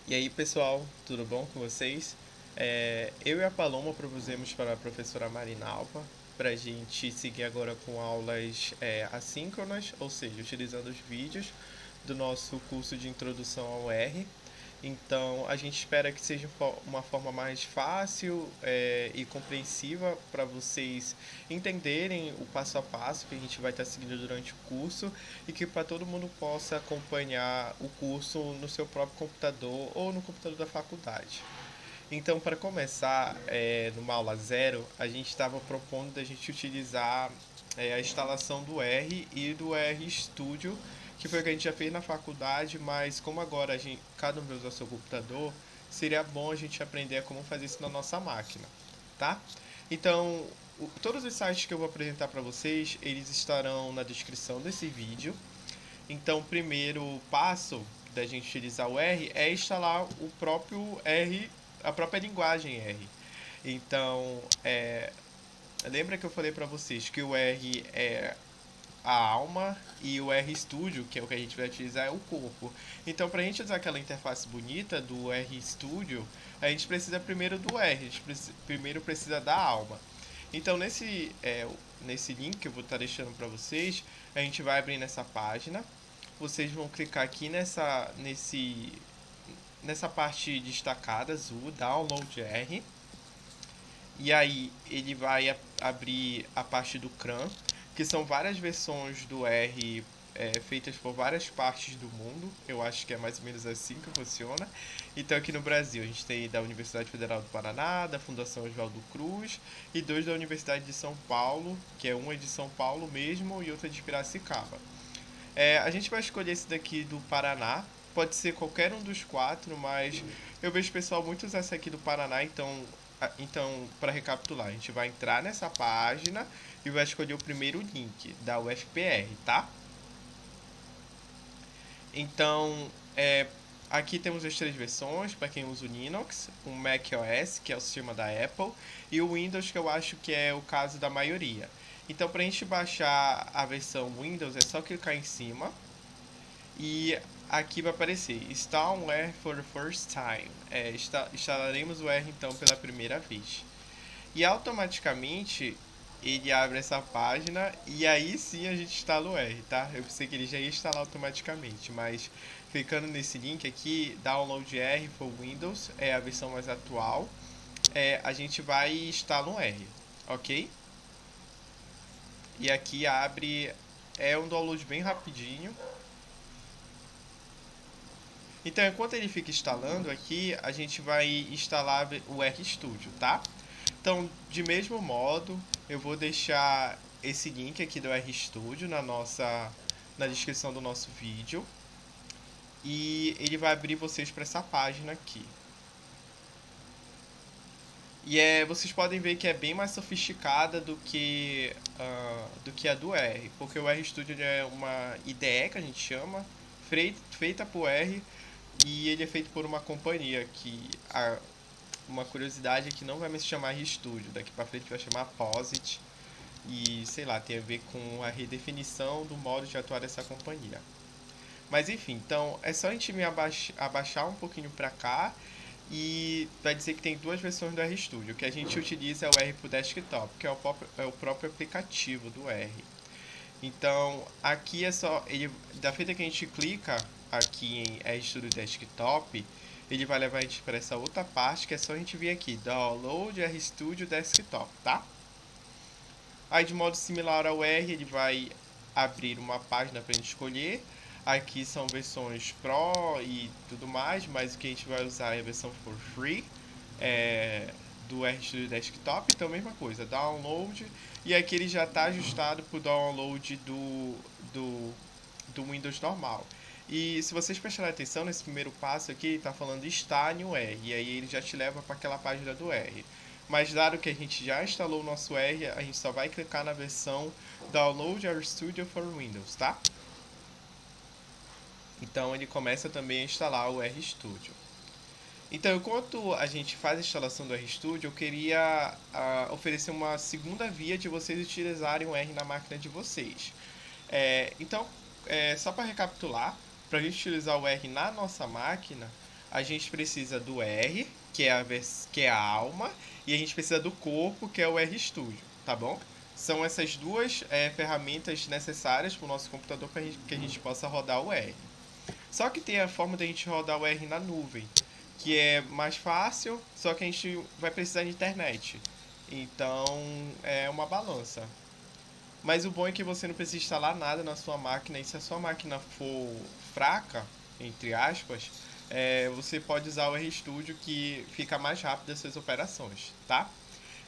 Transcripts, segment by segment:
E aí, pessoal, tudo bom com vocês? Eu e a Paloma propusemos para a professora Marinalva para a gente seguir agora com aulas assíncronas, ou seja, utilizando os vídeos do nosso curso de introdução ao R. Então, a gente espera que seja uma forma mais fácil e compreensiva para vocês entenderem o passo a passo que a gente vai estar seguindo durante o curso e que para todo mundo possa acompanhar o curso no seu próprio computador ou no computador da faculdade. Então, para começar, numa aula zero, a gente estava propondo da gente utilizar a instalação do R e do R Studio, que foi o que a gente já fez na faculdade, mas como agora cada um vai usar seu computador, seria bom a gente aprender como fazer isso na nossa máquina, tá? Então, todos os sites que eu vou apresentar para vocês, eles estarão na descrição desse vídeo. Então, o primeiro passo da gente utilizar o R é instalar o próprio R, a própria linguagem R. Então, lembra que eu falei para vocês que o R é a alma e o R Studio, que é o que a gente vai utilizar, é o corpo. Então, para a gente usar aquela interface bonita do R Studio, a gente precisa primeiro do R, a gente primeiro precisa da alma. Então, nesse link que eu vou estar deixando para vocês, a gente vai abrir nessa página. Vocês vão clicar aqui nessa parte destacada azul, Download R. E aí ele vai abrir a parte do CRAN, que são várias versões do R feitas por várias partes do mundo. Eu acho que é mais ou menos assim que funciona. Então aqui no Brasil a gente tem da Universidade Federal do Paraná, da Fundação Oswaldo Cruz e dois da Universidade de São Paulo, que é uma de São Paulo mesmo e outra de Piracicaba. A gente vai escolher esse daqui do Paraná. Pode ser qualquer um dos quatro, mas eu vejo o pessoal muito usar esse aqui do Paraná, então para recapitular, a gente vai entrar nessa página e vai escolher o primeiro link da UFPR, tá? Então, aqui temos as três versões para quem usa o Linux, o macOS, que é o sistema da Apple, e o Windows, que eu acho que é o caso da maioria. Então, para a gente baixar a versão Windows, é só clicar em cima e aqui vai aparecer Install um R for the first time. Instalaremos o R então pela primeira vez. E automaticamente ele abre essa página e aí sim a gente instala o R, tá? Eu pensei que ele já ia instalar automaticamente, mas clicando nesse link aqui, Download R for Windows, é a versão mais atual, a gente vai instalar um R, ok? E aqui abre, é um download bem rapidinho. Então, enquanto ele fica instalando aqui, a gente vai instalar o RStudio, tá? Então, de mesmo modo, eu vou deixar esse link aqui do RStudio na descrição do nosso vídeo e ele vai abrir vocês para essa página aqui. E vocês podem ver que é bem mais sofisticada do que a do R, porque o RStudio é uma IDE que a gente chama, feita por R, e ele é feito por uma companhia uma curiosidade é que não vai mais se chamar RStudio, daqui para frente vai chamar POSIT e sei lá, tem a ver com a redefinição do modo de atuar dessa companhia. Mas enfim, então é só a gente me abaixar um pouquinho para cá e vai dizer que tem duas versões do RStudio. O que a gente utiliza é o R para o desktop, que é o próprio aplicativo do R. Então, aqui é só da feita que a gente clica aqui em RStudio Desktop, ele vai levar a gente para essa outra parte que é só a gente vir aqui, Download RStudio Desktop, tá? Aí de modo similar ao R, ele vai abrir uma página para a gente escolher. Aqui são versões Pro e tudo mais, mas o que a gente vai usar é a versão for free do RStudio Desktop. Então, mesma coisa, download. E aqui ele já está ajustado para o download do Windows normal. E se vocês prestarem atenção nesse primeiro passo aqui, está falando está no R. E aí ele já te leva para aquela página do R. Mas dado que a gente já instalou o nosso R, a gente só vai clicar na versão Download RStudio for Windows, tá? Então ele começa também a instalar o RStudio. Então, enquanto a gente faz a instalação do RStudio, eu queria oferecer uma segunda via de vocês utilizarem o R na máquina de vocês. Então, só para recapitular, para a gente utilizar o R na nossa máquina, A gente precisa do R, que é que é a alma, e a gente precisa do corpo, que é o RStudio, tá bom? São essas duas ferramentas necessárias para o nosso computador para que a gente possa rodar o R. Só que tem a forma da gente rodar o R na nuvem, que é mais fácil, só que a gente vai precisar de internet. Então é uma balança. Mas o bom é que você não precisa instalar nada na sua máquina, e se a sua máquina for fraca, entre aspas, você pode usar o RStudio, que fica mais rápido as suas operações, tá?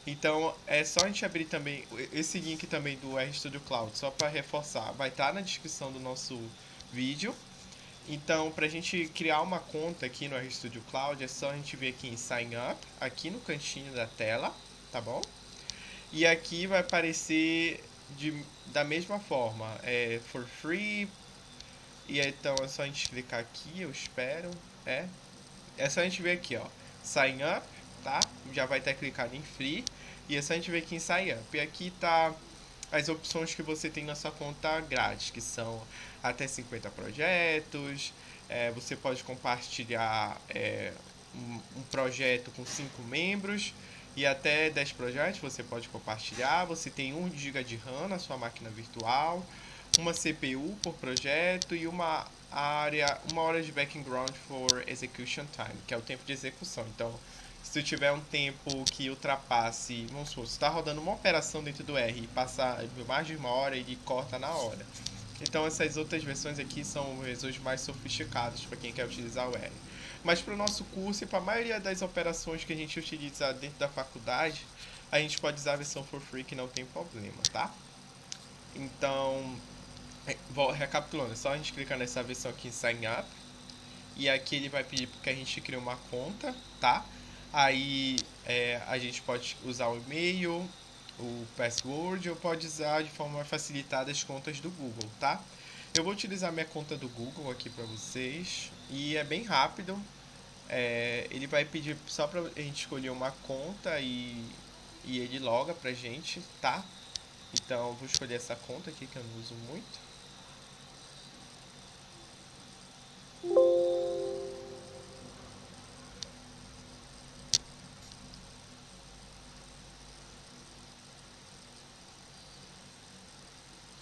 Então é só a gente abrir também esse link também do RStudio Cloud, só para reforçar, vai estar na descrição do nosso vídeo. Então, para a gente criar uma conta aqui no RStudio Cloud, é só a gente vir aqui em Sign Up, aqui no cantinho da tela, tá bom? E aqui vai aparecer da mesma forma, for free. E então é só a gente clicar aqui, eu espero. É, é só a gente ver aqui, ó, Sign Up, tá? Já vai estar clicado em free. E é só a gente ver aqui em Sign Up. E aqui tá as opções que você tem na sua conta grátis, que são até 50 projetos. Você pode compartilhar um projeto com 5 membros e até 10 projetos você pode compartilhar. Você tem 1 GB de RAM na sua máquina virtual, uma CPU por projeto e uma hora de background for execution time, que é o tempo de execução. Então, se tu tiver um tempo que ultrapasse, vamos supor, você está rodando uma operação dentro do R e passar mais de 1 hora, ele corta na hora. Então essas outras versões aqui são versões mais sofisticadas para quem quer utilizar o R. Mas para o nosso curso e para a maioria das operações que a gente utiliza dentro da faculdade, a gente pode usar a versão for free, que não tem problema, tá? Então, recapitulando, é só a gente clicar nessa versão aqui em Sign Up. E aqui ele vai pedir que a gente crie uma conta, tá? Aí a gente pode usar o e-mail, o password, ou pode usar de forma facilitada as contas do Google, tá? Eu vou utilizar minha conta do Google aqui para vocês e é bem rápido. Ele vai pedir só para a gente escolher uma conta e ele loga pra gente, tá? Então eu vou escolher essa conta aqui que eu não uso muito.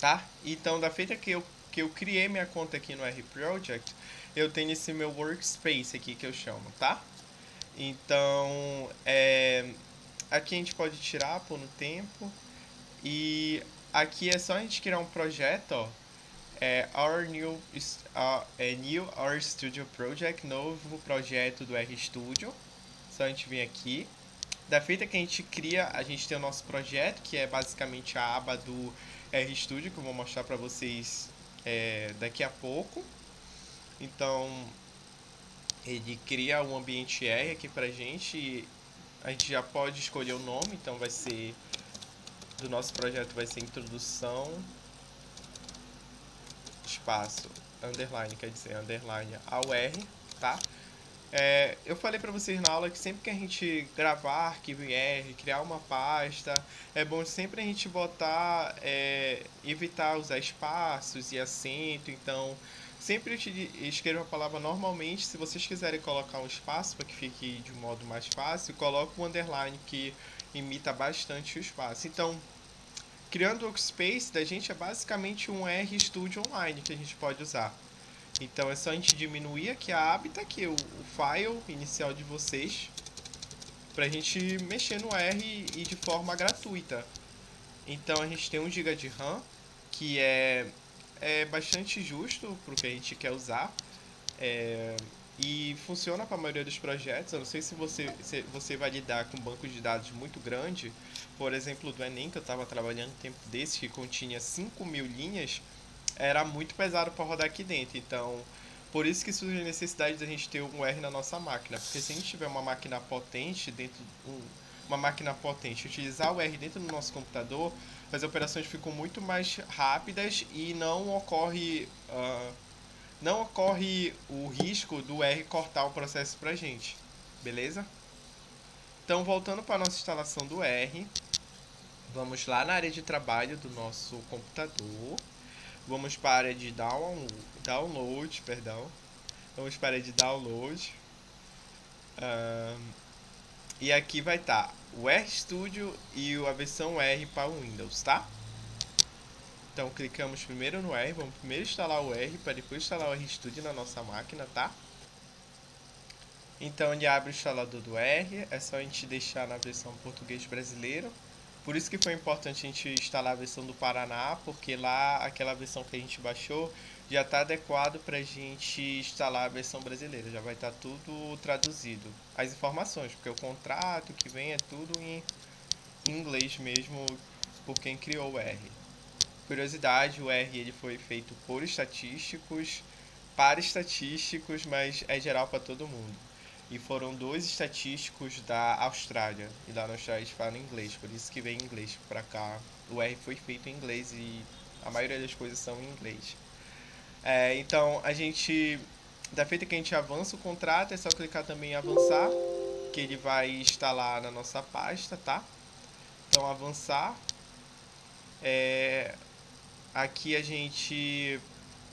Tá? Então, da feita que eu criei minha conta aqui no R Project, eu tenho esse meu workspace aqui que eu chamo, tá? Então, aqui a gente pode tirar por um tempo e aqui é só a gente criar um projeto, ó. New Our Studio Project, novo projeto do RStudio. Só a gente vir aqui. Da feita que a gente cria, a gente tem o nosso projeto, que é basicamente a aba do RStudio, que eu vou mostrar para vocês daqui a pouco. Então, ele cria um ambiente R aqui pra gente e a gente já pode escolher o nome, então vai ser, do nosso projeto vai ser introdução, espaço, underline, quer dizer, underline ao R, tá? Eu falei pra vocês na aula que sempre que a gente gravar arquivo em R, criar uma pasta, é bom sempre a gente botar, evitar usar espaços e acento. Então, sempre escreva a palavra normalmente. Se vocês quiserem colocar um espaço para que fique de um modo mais fácil, coloque um underline que imita bastante o espaço. Então, criando o workspace da gente é basicamente um RStudio online que a gente pode usar. Então é só a gente diminuir aqui a aba, tá aqui o file inicial de vocês, pra gente mexer no R e de forma gratuita. Então a gente tem 1 GB de RAM, que é bastante justo pro que a gente quer usar. E funciona para a maioria dos projetos. Eu não sei se você vai lidar com um banco de dados muito grande. Por exemplo, do Enem, que eu estava trabalhando um tempo desse, que continha 5.000 linhas, era muito pesado para rodar aqui dentro. Então, por isso que surge a necessidade de a gente ter um R na nossa máquina. Porque se a gente tiver uma máquina potente uma máquina potente, utilizar o R dentro do nosso computador, as operações ficam muito mais rápidas e não ocorre o risco do R cortar o processo pra gente, beleza? Então, voltando para a nossa instalação do R, vamos lá na área de trabalho do nosso computador. Vamos para a área de download, perdão. Vamos para a área de download. Ahn, e aqui vai estar o RStudio e a versão R para o Windows, tá? Então clicamos primeiro no R, vamos primeiro instalar o R para depois instalar o RStudio na nossa máquina, tá? Então ele abre o instalador do R, é só a gente deixar na versão português brasileiro. Por isso que foi importante a gente instalar a versão do Paraná, porque lá aquela versão que a gente baixou já está adequado para a gente instalar a versão brasileira, já vai estar tudo traduzido. As informações, porque o contrato que vem é tudo em inglês mesmo por quem criou o R. Curiosidade, o R ele foi feito por estatísticos, para estatísticos, mas é geral para todo mundo. E foram dois estatísticos da Austrália. E lá na Austrália eles falam inglês, por isso que vem inglês pra cá. O R foi feito em inglês e a maioria das coisas são em inglês. Então a gente. Da feita que a gente avança o contrato, é só clicar também em avançar, que ele vai instalar na nossa pasta, tá? Então avançar. É, aqui a gente.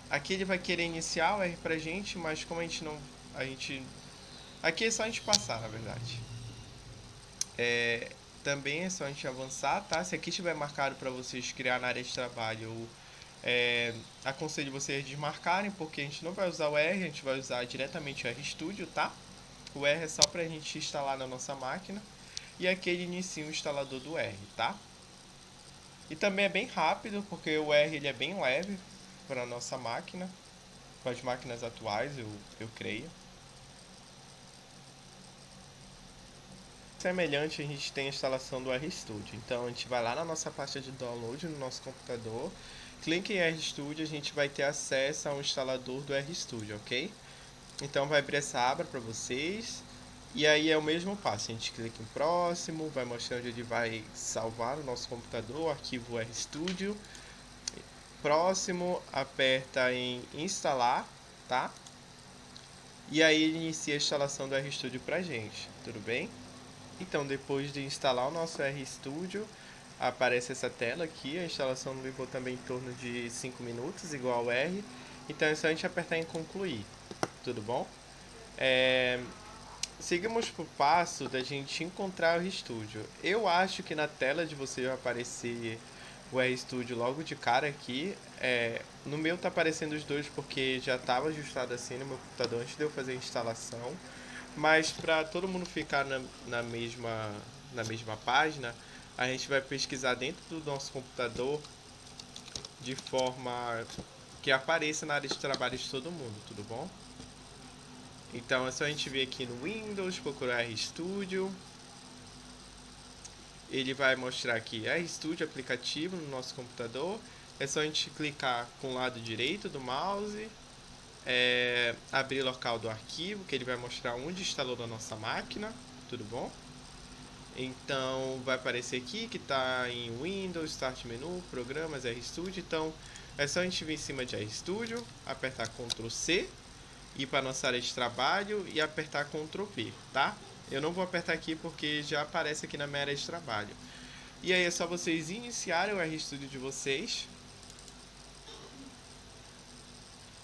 Aqui ele vai querer iniciar o R pra gente, mas como a gente não. A gente. Aqui é só a gente passar, na verdade. É, também é só a gente avançar, tá? Se aqui estiver marcado para vocês criar na área de trabalho, eu aconselho vocês desmarcarem, porque a gente não vai usar o R, a gente vai usar diretamente o RStudio, tá? O R é só para a gente instalar na nossa máquina. E aqui ele inicia o instalador do R, tá? E também é bem rápido, porque o R ele é bem leve para a nossa máquina, para as máquinas atuais, eu creio. Semelhante, a gente tem a instalação do RStudio. Então a gente vai lá na nossa pasta de download no nosso computador, clica em RStudio, a gente vai ter acesso ao instalador do RStudio, ok? Então vai abrir essa aba para vocês. E aí é o mesmo passo, a gente clica em próximo, vai mostrar onde ele vai salvar no nosso computador, o arquivo RStudio. Próximo, aperta em instalar, tá? E aí ele inicia a instalação do RStudio pra gente, tudo bem? Então, depois de instalar o nosso RStudio, aparece essa tela aqui. A instalação levou também em torno de 5 minutos, igual ao R. Então, é só a gente apertar em concluir, tudo bom? É... Seguimos para o passo da gente encontrar o RStudio. Eu acho que na tela de você vai aparecer o RStudio logo de cara aqui. No meu tá aparecendo os dois porque já estava ajustado assim no meu computador antes de eu fazer a instalação. Mas para todo mundo ficar na mesma página, a gente vai pesquisar dentro do nosso computador de forma que apareça na área de trabalho de todo mundo, tudo bom? Então é só a gente vir aqui no Windows, procurar RStudio. Ele vai mostrar aqui RStudio aplicativo no nosso computador. É só a gente clicar com o lado direito do mouse, abrir local do arquivo, que ele vai mostrar onde instalou na nossa máquina, tudo bom? Então vai aparecer aqui que está em Windows, Start Menu, Programas, RStudio. Então é só a gente vir em cima de RStudio, apertar Ctrl C, ir para nossa área de trabalho e apertar Ctrl V, tá? Eu não vou apertar aqui porque já aparece aqui na minha área de trabalho. E aí é só vocês iniciarem o RStudio de vocês,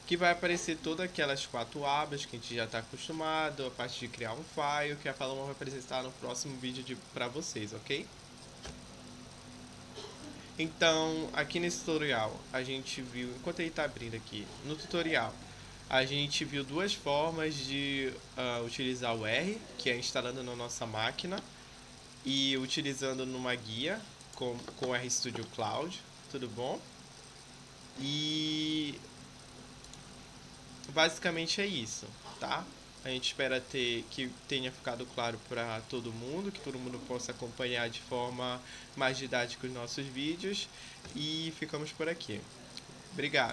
que vai aparecer todas aquelas 4 abas que a gente já está acostumado, a parte de criar um file, que a Paloma vai apresentar no próximo vídeo para vocês, ok? Então, aqui nesse tutorial, a gente viu, enquanto ele está abrindo aqui, no tutorial, a gente viu duas formas de utilizar o R, que é instalando na nossa máquina, e utilizando numa guia com o RStudio Cloud, tudo bom? E basicamente é isso, tá? A gente espera que tenha ficado claro para todo mundo, que todo mundo possa acompanhar de forma mais didática os nossos vídeos. E ficamos por aqui. Obrigado!